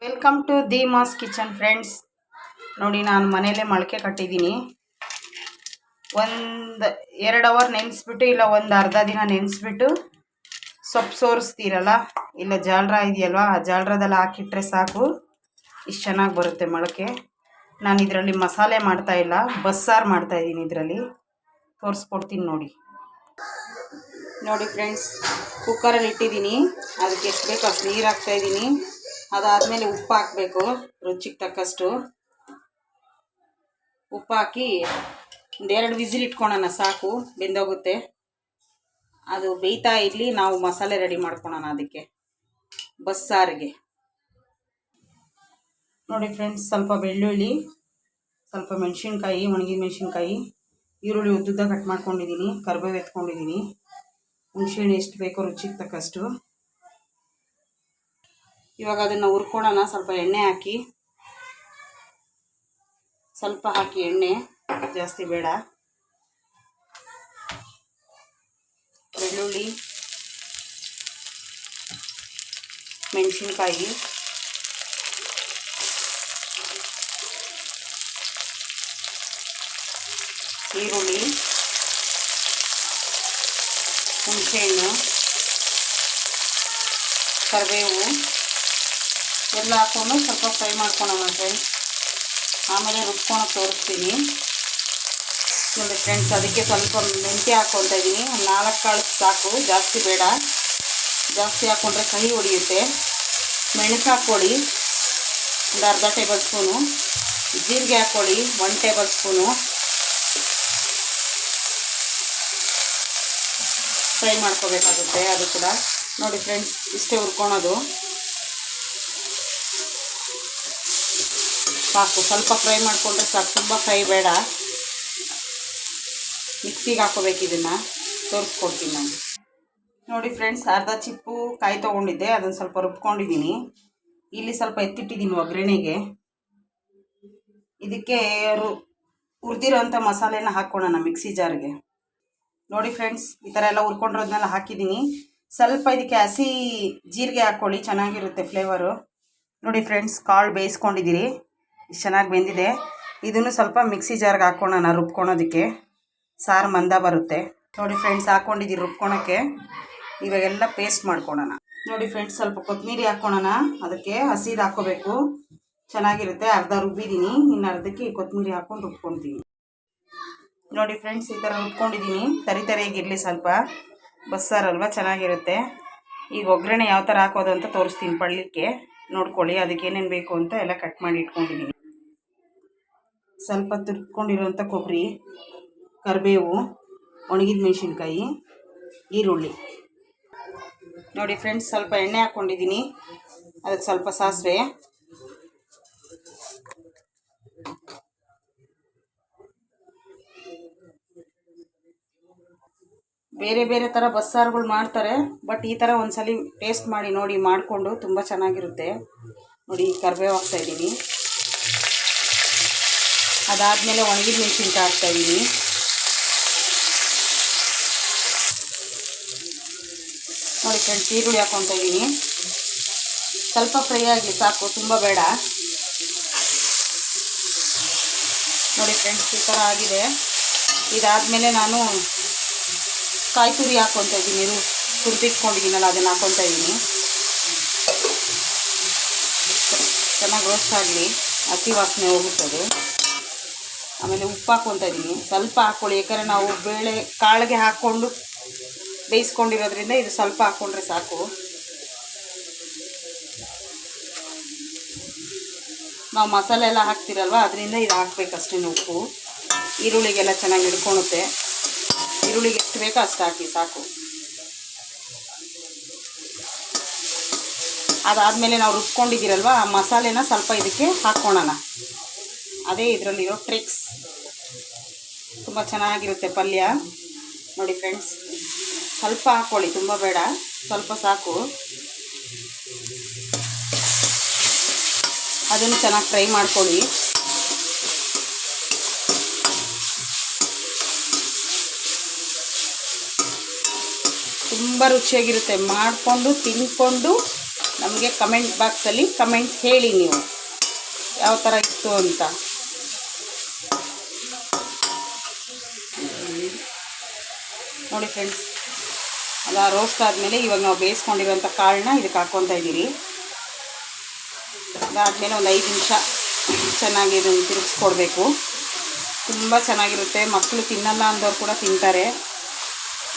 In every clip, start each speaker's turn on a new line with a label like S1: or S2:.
S1: Welcome to the Mass Kitchen friends. ನೋಡಿ, ನಾನು ಮನೆಯಲ್ಲೇ ಮೊಳಕೆ ಕಟ್ಟಿದ್ದೀನಿ. ಒಂದು 2 ಅವರ್ ನೆನೆಸ್ಬಿಟ್ಟು, ಇಲ್ಲ ಒಂದು ಅರ್ಧ ದಿನ ನೆನೆಸ್ಬಿಟ್ಟು ಸೊಪ್ಪು ಸೋರಿಸ್ತೀರಲ್ಲ, ಇಲ್ಲ ಜಾಲ್ರ ಇದೆಯಲ್ವ, ಆ ಜಾಲ್ರದಲ್ಲಿ ಹಾಕಿಟ್ರೆ ಸಾಕು, ಇಷ್ಟು ಚೆನ್ನಾಗಿ ಬರುತ್ತೆ ಮೊಳಕೆ. ನಾನು ಇದರಲ್ಲಿ ಮಸಾಲೆ ಮಾಡ್ತಾಯಿಲ್ಲ, ಬಸ್ಸಾರು ಮಾಡ್ತಾಯಿದ್ದೀನಿ. ಇದರಲ್ಲಿ ತೋರಿಸ್ಕೊಡ್ತೀನಿ ನೋಡಿ. ನೋಡಿ ಫ್ರೆಂಡ್ಸ್, ಕುಕ್ಕರಲ್ಲಿ ಇಟ್ಟಿದ್ದೀನಿ. ಅದಕ್ಕೆ ಎಷ್ಟು ಬೇಕೋ ಅಷ್ಟು ನೀರು ಹಾಕ್ತಾಯಿದ್ದೀನಿ. ಅದಾದಮೇಲೆ ಉಪ್ಪು ಹಾಕಬೇಕು, ರುಚಿಗೆ ತಕ್ಕಷ್ಟು ಉಪ್ಪು ಹಾಕಿ 1-2 ವಿಸಿಲ್ ಇಟ್ಕೊಳ್ಳೋಣ, ಸಾಕು, ಬೆಂದೋಗುತ್ತೆ. ಅದು ಬೇಯ್ತಾ ಇರಲಿ, ನಾವು ಮಸಾಲೆ ರೆಡಿ ಮಾಡ್ಕೊಳ್ಳೋಣ ಅದಕ್ಕೆ ಬಸ್ಸಾರಿಗೆ. ನೋಡಿ ಫ್ರೆಂಡ್ಸ್, ಸ್ವಲ್ಪ ಬೆಳ್ಳುಳ್ಳಿ, ಸ್ವಲ್ಪ ಮೆಣಸಿನ್ಕಾಯಿ, ಒಣಗಿದ ಮೆಣಸಿನ್ಕಾಯಿ, ಈರುಳ್ಳಿ ಉದ್ದುದ್ದ ಕಟ್ ಮಾಡ್ಕೊಂಡಿದ್ದೀನಿ, ಕರಿಬೇವು ಎತ್ಕೊಂಡಿದ್ದೀನಿ, ಹುಣಸೆಹಣ್ಣು ಎಷ್ಟು ಬೇಕೋ ರುಚಿಗೆ ತಕ್ಕಷ್ಟು. ಇವಾಗ ಅದನ್ನು ಹುರ್ಕೊಳ್ಳೋಣ. ಸ್ವಲ್ಪ ಎಣ್ಣೆ ಹಾಕಿ, ಸ್ವಲ್ಪ ಹಾಕಿ ಎಣ್ಣೆ, ಜಾಸ್ತಿ ಬೇಡ. ಬೆಳ್ಳುಳ್ಳಿ, ಮೆಣಸಿನ್ಕಾಯಿ, ಈರುಳ್ಳಿ, ಹುಣಸೆಹಣ್ಣು, ಕರಿಬೇವು ಎಲ್ಲ ಹಾಕ್ಕೊಂಡು ಸ್ವಲ್ಪ ಫ್ರೈ ಮಾಡ್ಕೊಳ್ಳೋಣ ಫ್ರೆಂಡ್ಸ್. ಆಮೇಲೆ ರುಬ್ಕೊಳಕ್ಕೆ ತೋರಿಸ್ತೀನಿ ನೋಡಿ ಫ್ರೆಂಡ್ಸ್. ಅದಕ್ಕೆ ಸ್ವಲ್ಪ ಮೆಂತ್ಯ ಹಾಕ್ಕೊತಾ ಇದ್ದೀನಿ, 4 ಕಾಳು ಸಾಕು, ಜಾಸ್ತಿ ಬೇಡ. ಜಾಸ್ತಿ ಹಾಕ್ಕೊಂಡ್ರೆ ಕಹಿ ಹೊಡಿಯುತ್ತೆ. ಮೆಣಸು ಹಾಕ್ಕೊಳ್ಳಿ, ಒಂದು ಅರ್ಧ ಟೇಬಲ್ ಸ್ಪೂನು. ಜೀರಿಗೆ ಹಾಕ್ಕೊಳ್ಳಿ, 1 ಟೇಬಲ್ ಸ್ಪೂನು. ಫ್ರೈ ಮಾಡ್ಕೋಬೇಕಾಗುತ್ತೆ ಅದು ಕೂಡ. ನೋಡಿ ಫ್ರೆಂಡ್ಸ್, ಇಷ್ಟೇ ಹುರ್ಕೊಳೋದು ಸಾಕು. ಸ್ವಲ್ಪ ಫ್ರೈ ಮಾಡಿಕೊಂಡ್ರೆ ಸಾಕು, ತುಂಬ ಫ್ರೈ ಬೇಡ. ಮಿಕ್ಸಿಗೆ ಹಾಕೋಬೇಕು, ಇದನ್ನು ತೋರಿಸ್ಕೊಡ್ತೀನಿ ನಾನು. ನೋಡಿ ಫ್ರೆಂಡ್ಸ್, ಅರ್ಧ ಚಿಪ್ಪು ಕಾಯಿ ತೊಗೊಂಡಿದ್ದೆ, ಅದನ್ನು ಸ್ವಲ್ಪ ರುಬ್ಕೊಂಡಿದ್ದೀನಿ. ಇಲ್ಲಿ ಸ್ವಲ್ಪ ಎತ್ತಿಟ್ಟಿದ್ದೀನಿ ಒಗ್ಗರಣೆಗೆ. ಇದಕ್ಕೆ ಹುರಿದಿರೋಂಥ ಮಸಾಲೆನ ಹಾಕ್ಕೊಳ್ಳೋಣ ಮಿಕ್ಸಿ ಜಾರ್ಗೆ. ನೋಡಿ ಫ್ರೆಂಡ್ಸ್, ಈ ಥರ ಎಲ್ಲ ಹುರ್ಕೊಂಡಿರೋದನ್ನೆಲ್ಲ ಹಾಕಿದ್ದೀನಿ. ಸ್ವಲ್ಪ ಇದಕ್ಕೆ ಹಸಿ ಜೀರಿಗೆ ಹಾಕ್ಕೊಳ್ಳಿ, ಚೆನ್ನಾಗಿರುತ್ತೆ ಫ್ಲೇವರು. ನೋಡಿ ಫ್ರೆಂಡ್ಸ್, ಕಾಳು ಬೇಯಿಸ್ಕೊಂಡಿದ್ದೀರಿ, ಇಷ್ಟು ಚೆನ್ನಾಗಿ ಬೆಂದಿದೆ. ಇದನ್ನು ಸ್ವಲ್ಪ ಮಿಕ್ಸಿ ಜಾರ್ಗೆ ಹಾಕ್ಕೊಳ್ಳೋಣ ರುಬ್ಕೊಳೋದಕ್ಕೆ, ಸಾರು ಮಂದ ಬರುತ್ತೆ. ನೋಡಿ ಫ್ರೆಂಡ್ಸ್, ಹಾಕ್ಕೊಂಡಿದ್ದೀರಿ ರುಬ್ಕೊಳಕ್ಕೆ. ಇವಾಗೆಲ್ಲ ಪೇಸ್ಟ್ ಮಾಡ್ಕೊಳ್ಳೋಣ. ನೋಡಿ ಫ್ರೆಂಡ್ಸ್, ಸ್ವಲ್ಪ ಕೊತ್ತಂಬರಿ ಹಾಕ್ಕೊಳ್ಳೋಣ. ಅದಕ್ಕೆ ಹಸಿದು ಹಾಕ್ಕೋಬೇಕು, ಚೆನ್ನಾಗಿರುತ್ತೆ. ಅರ್ಧ ರುಬ್ಬಿದ್ದೀನಿ, ಇನ್ನು ಅರ್ಧಕ್ಕೆ ಕೊತ್ತಂಬರಿ ಹಾಕ್ಕೊಂಡು ರುಬ್ಕೊಳ್ತೀನಿ. ನೋಡಿ ಫ್ರೆಂಡ್ಸ್, ಈ ಥರ ರುಬ್ಕೊಂಡಿದ್ದೀನಿ. ತರಿಯಾಗಿರಲಿ, ಸ್ವಲ್ಪ ಬಸ್ಸಾರಲ್ವ, ಚೆನ್ನಾಗಿರುತ್ತೆ. ಈಗ ಒಗ್ಗರಣೆ ಯಾವ ಥರ ಹಾಕೋದು ಅಂತ ತೋರಿಸ್ತೀನಿ. ಪಳ್ಳಕ್ಕೆ ನೋಡ್ಕೊಳ್ಳಿ, ಅದಕ್ಕೆ ಏನೇನು ಬೇಕು ಅಂತ ಎಲ್ಲ ಕಟ್ ಮಾಡಿ ಇಟ್ಕೊಂಡಿದ್ದೀನಿ. ಸ್ವಲ್ಪ ತುರ್ಕೊಂಡಿರೋಂಥ ಕೊಬ್ಬರಿ, ಕರಿಬೇವು, ಒಣಗಿದ ಮೆಣಸಿನ್ಕಾಯಿ, ಈರುಳ್ಳಿ. ನೋಡಿ ಫ್ರೆಂಡ್ಸ್, ಸ್ವಲ್ಪ ಎಣ್ಣೆ ಹಾಕ್ಕೊಂಡಿದ್ದೀನಿ. ಅದಕ್ಕೆ ಸ್ವಲ್ಪ ಸಾಸಿವೆ, ಬೇರೆ ಬೇರೆ ಥರ ಬಸ್ಸಾರುಗಳು ಮಾಡ್ತಾರೆ, ಬಟ್ ಈ ಥರ ಒಂದ್ಸಲಿ ಟೇಸ್ಟ್ ಮಾಡಿ ನೋಡಿ, ಮಾಡಿಕೊಂಡು ತುಂಬ ಚೆನ್ನಾಗಿರುತ್ತೆ. ನೋಡಿ, ಕರಿಬೇವು ಹಾಕ್ತಾಯಿದ್ದೀನಿ. ಅದಾದಮೇಲೆ ಒಣಗಿದ ಮೆಣಸಿನ್ಕಾಯಿ ಹಾಕ್ತಾಯಿದ್ದೀನಿ. ನೋಡಿ ಫ್ರೆಂಡ್ಸ್, ಈರುಳ್ಳಿ ಹಾಕ್ಕೊತಾ ಇದ್ದೀನಿ. ಸ್ವಲ್ಪ ಫ್ರೈ ಆಗಲಿ, ಸಾಕು, ತುಂಬ ಬೇಡ. ನೋಡಿ ಫ್ರೆಂಡ್ಸ್, ಈ ಥರ ಆಗಿದೆ. ಇದಾದಮೇಲೆ ನಾನು ಕಾಯಿ ತುರಿ ಹಾಕ್ಕೊತಾ ಇದ್ದೀನಿ. ತುರಿದಿಟ್ಕೊಂಡಿದ್ದೀನಲ್ಲ, ಅದನ್ನು ಹಾಕ್ಕೊತಾ ಇದ್ದೀನಿ. ಚೆನ್ನಾಗಿ ರೋಸ್ಟ್ ಆಗಲಿ, ಹಸಿ ವಾಸನೆ ಹೋಗುತ್ತದೆ. ಆಮೇಲೆ ಉಪ್ಪು ಹಾಕ್ಕೊತಾ ಇದ್ದೀನಿ. ಸ್ವಲ್ಪ ಹಾಕ್ಕೊಳ್ಳಿ, ಯಾಕಂದರೆ ನಾವು ಬೇಳೆ ಕಾಳಿಗೆ ಹಾಕ್ಕೊಂಡು ಬೇಯಿಸ್ಕೊಂಡಿರೋದ್ರಿಂದ ಇದು ಸ್ವಲ್ಪ ಹಾಕ್ಕೊಂಡ್ರೆ ಸಾಕು. ನಾವು ಮಸಾಲೆ ಎಲ್ಲ ಹಾಕ್ತಿರಲ್ವ, ಅದರಿಂದ ಇದು ಹಾಕ್ಬೇಕಷ್ಟೇ ಉಪ್ಪು. ಈರುಳ್ಳಿಗೆಲ್ಲ ಚೆನ್ನಾಗಿ ಹಿಡ್ಕೊಳುತ್ತೆ. ಈರುಳ್ಳಿಗೆ ಎಷ್ಟು ಬೇಕೋ ಅಷ್ಟು ಹಾಕಿ, ಸಾಕು. ಅದಾದಮೇಲೆ ನಾವು ರುಬ್ಕೊಂಡಿದ್ದೀರಲ್ವ, ಆ ಮಸಾಲೆನ ಸ್ವಲ್ಪ ಇದಕ್ಕೆ ಹಾಕ್ಕೊಳ್ಳೋಣ. ಅದೇ ಇದರಲ್ಲಿರೋ ಟ್ರಿಕ್ಸ್. ತುಂಬ ಚೆನ್ನಾಗಿರುತ್ತೆ ಪಲ್ಯ. ನೋಡಿ ಫ್ರೆಂಡ್ಸ್, ಸ್ವಲ್ಪ ಹಾಕ್ಕೊಳ್ಳಿ, ತುಂಬ ಬೇಡ, ಸ್ವಲ್ಪ ಸಾಕು. ಅದನ್ನು ಚೆನ್ನಾಗಿ ಫ್ರೈ ಮಾಡ್ಕೊಳ್ಳಿ. ತುಂಬ ರುಚಿಯಾಗಿರುತ್ತೆ. ಮಾಡಿಕೊಂಡು ತಿಂದ್ಕೊಂಡು ನಮಗೆ ಕಮೆಂಟ್ ಬಾಕ್ಸಲ್ಲಿ ಕಮೆಂಟ್ ಹೇಳಿ ನೀವು ಯಾವ ಥರ ಇತ್ತು ಅಂತ. ನೋಡಿ ಫ್ರೆಂಡ್ಸ್, ಅದು ರೋಸ್ಟ್ ಆದಮೇಲೆ ಇವಾಗ ನಾವು ಬೇಯಿಸ್ಕೊಂಡಿರೋಂಥ ಕಾಳನ್ನ ಇದಕ್ಕೆ ಹಾಕ್ಕೊತಾ ಇದ್ದೀರಿ. ಅದಾದಮೇಲೆ ಒಂದು 5 ನಿಮಿಷ ಚೆನ್ನಾಗಿ ಇದನ್ನು ತಿರುಗಿಸ್ಕೊಡ್ಬೇಕು. ತುಂಬ ಚೆನ್ನಾಗಿರುತ್ತೆ. ಮಕ್ಕಳು ತಿನ್ನಲ್ಲ ಅಂದವ್ರು ಕೂಡ ತಿಂತಾರೆ.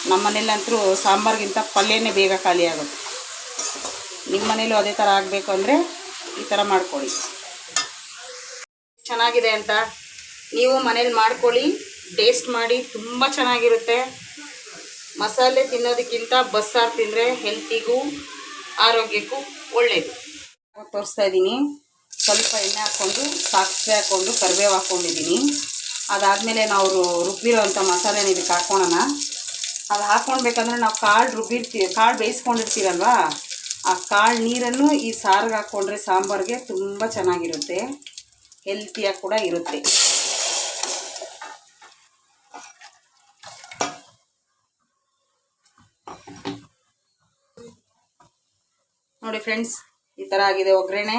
S1: ನಮ್ಮ ಮನೇಲಂತೂ ಸಾಂಬಾರಿಗಿಂತ ಪಲ್ಯನೇ ಬೇಗ ಖಾಲಿ ಆಗುತ್ತೆ. ನಿಮ್ಮ ಮನೇಲೂ ಅದೇ ಥರ ಆಗಬೇಕು ಅಂದರೆ ಈ ಥರ ಮಾಡ್ಕೊಳ್ಳಿ. ಚೆನ್ನಾಗಿದೆ ಅಂತ ನೀವು ಮನೇಲಿ ಮಾಡ್ಕೊಳ್ಳಿ, ಟೇಸ್ಟ್ ಮಾಡಿ. ತುಂಬ ಚೆನ್ನಾಗಿರುತ್ತೆ. ಮಸಾಲೆ ತಿನ್ನೋದಕ್ಕಿಂತ ಬಸ್ಸಾರು ತಿಂದರೆ ಹೆಲ್ತಿಗೂ ಆರೋಗ್ಯಕ್ಕೂ ಒಳ್ಳೆಯದು. ತೋರಿಸ್ತಾ ಇದ್ದೀನಿ. ಸ್ವಲ್ಪ ಎಣ್ಣೆ ಹಾಕ್ಕೊಂಡು, ಸಾಸಿವೆ ಹಾಕ್ಕೊಂಡು, ಕರಿಬೇವು ಹಾಕ್ಕೊಂಡಿದ್ದೀನಿ. ಅದಾದಮೇಲೆ ನಾವು ರುಬ್ಬಿರೋ ಅಂಥ ಮಸಾಲೆನ ಇದಕ್ಕೆ ಹಾಕ್ಕೊಳ್ಳೋಣ. ಅದು ಹಾಕ್ಕೊಳ್ಬೇಕಂದ್ರೆ ನಾವು ಕಾಳು ಬೇಯಿಸ್ಕೊಂಡಿರ್ತೀರಲ್ವ, ಆ ಕಾಳು ನೀರನ್ನು ಈ ಸಾರಿಗೆ ಹಾಕ್ಕೊಂಡ್ರೆ ಸಾಂಬಾರಿಗೆ ತುಂಬ ಚೆನ್ನಾಗಿರುತ್ತೆ, ಹೆಲ್ತಿಯಾಗಿ ಕೂಡ ಇರುತ್ತೆ. ನೋಡಿ ಫ್ರೆಂಡ್ಸ್, ಈ ಥರ ಆಗಿದೆ ಒಗ್ಗರಣೆ.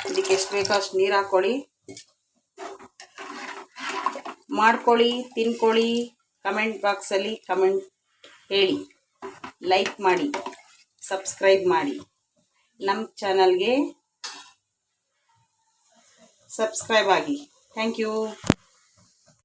S1: ಇದಕ್ಕೆ ಎಷ್ಟು ಬೇಕೋ ಅಷ್ಟು ನೀರು ಹಾಕ್ಕೊಳ್ಳಿ, ಮಾಡ್ಕೊಳ್ಳಿ, ತಿನ್ಕೊಳ್ಳಿ. ಕಮೆಂಟ್ ಬಾಕ್ಸಲ್ಲಿ ಕಮೆಂಟ್ ಹೇಳಿ, ಲೈಕ್ ಮಾಡಿ, ಸಬ್ಸ್ಕ್ರೈಬ್ ಮಾಡಿ. ನಮ್ಮ ಚಾನಲ್ಗೆ ಸಬ್ಸ್ಕ್ರೈಬ್ ಆಗಿ. Thank you.